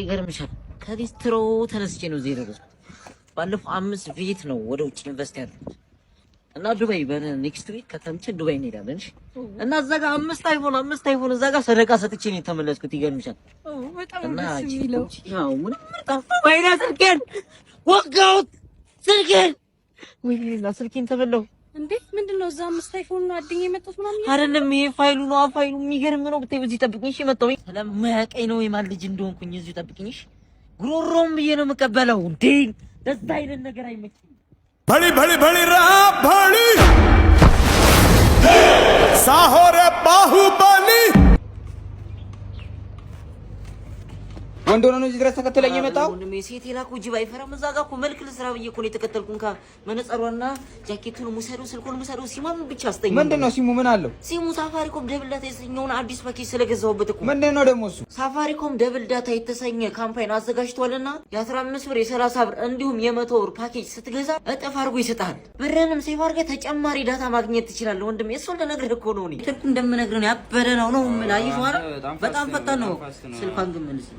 ይገርምሻል ከሊስትሮ ተነስቼ ነው ዜሮ ባለፈው 5 ቪት ነው ወደ ውጭ ኢንቨስት ያደረኩት እና ዱባይ በኔክስት ዊክ ከተምችን ዱባይ እንሄዳለን እሺ እና እዛ ጋር 5 አይፎን እዛ ጋር ሰደቃ ሰጥቼ ነው የተመለስኩት ይገርምሻል በጣም ደስ የሚለው ያው ምን ወይኔ ስልኬን ወጋሁት ስልኬን ወይኔ ስልኬን ተበላው እንዴ ምንድነው እዛ 5 አይፎን ነው አድኝ የመጣሁት ምናምን አይደለም ይሄ ፋይሉ ነው ፋይሉ የሚገርም ነው ብታይ በዚህ ጠብቅኝ እሺ መጣሁኝ ስለማያቀኝ ነው የማን ልጅ እንደሆንኩኝ እዚህ ጠብቅኝ እሺ ጉሮሮም ብዬ ነው የምቀበለው እንዴ ደስ አይነት ነገር አይመችም भली रात भली साहोरे बाहुबली ወንዶ ነው እዚህ ድረስ ተከተለኝ የመጣው ወንድሜ ሴት ይላኩ ጅብ አይፈራም እዛ ጋር እኮ መልክ ልስራ ብዬ እኮ ነው የተከተልኩን መነጸሯና ጃኬቱን ሙሰዱ ስልኩን ሙሰዱ ሲማም ብቻ አስተኝ ምንድነው ሲሙ ምን አለው ሲሙ ሳፋሪኮም ደብል ዳታ የተሰኘውን አዲስ ፓኬጅ ስለገዛሁበት እኮ ምንድነው ደግሞ እሱ ሳፋሪኮም ደብል ዳታ የተሰኘ ካምፓኒ አዘጋጅቷልና የ15 ብር የ30 ብር እንዲሁም የ100 ብር ፓኬጅ ስትገዛ እጥፍ አድርጎ ይሰጣል ብርንም ሴቭ አድርገህ ተጨማሪ ዳታ ማግኘት ትችላለህ ወንድሜ እሱን ልነግርህ እኮ ነው እኔ ትልኩ እንደምነግርህ ነው ያበደ ነው የምላይሽ ማለት በጣም ፈጣን ነው ስልኳን ግን መልስ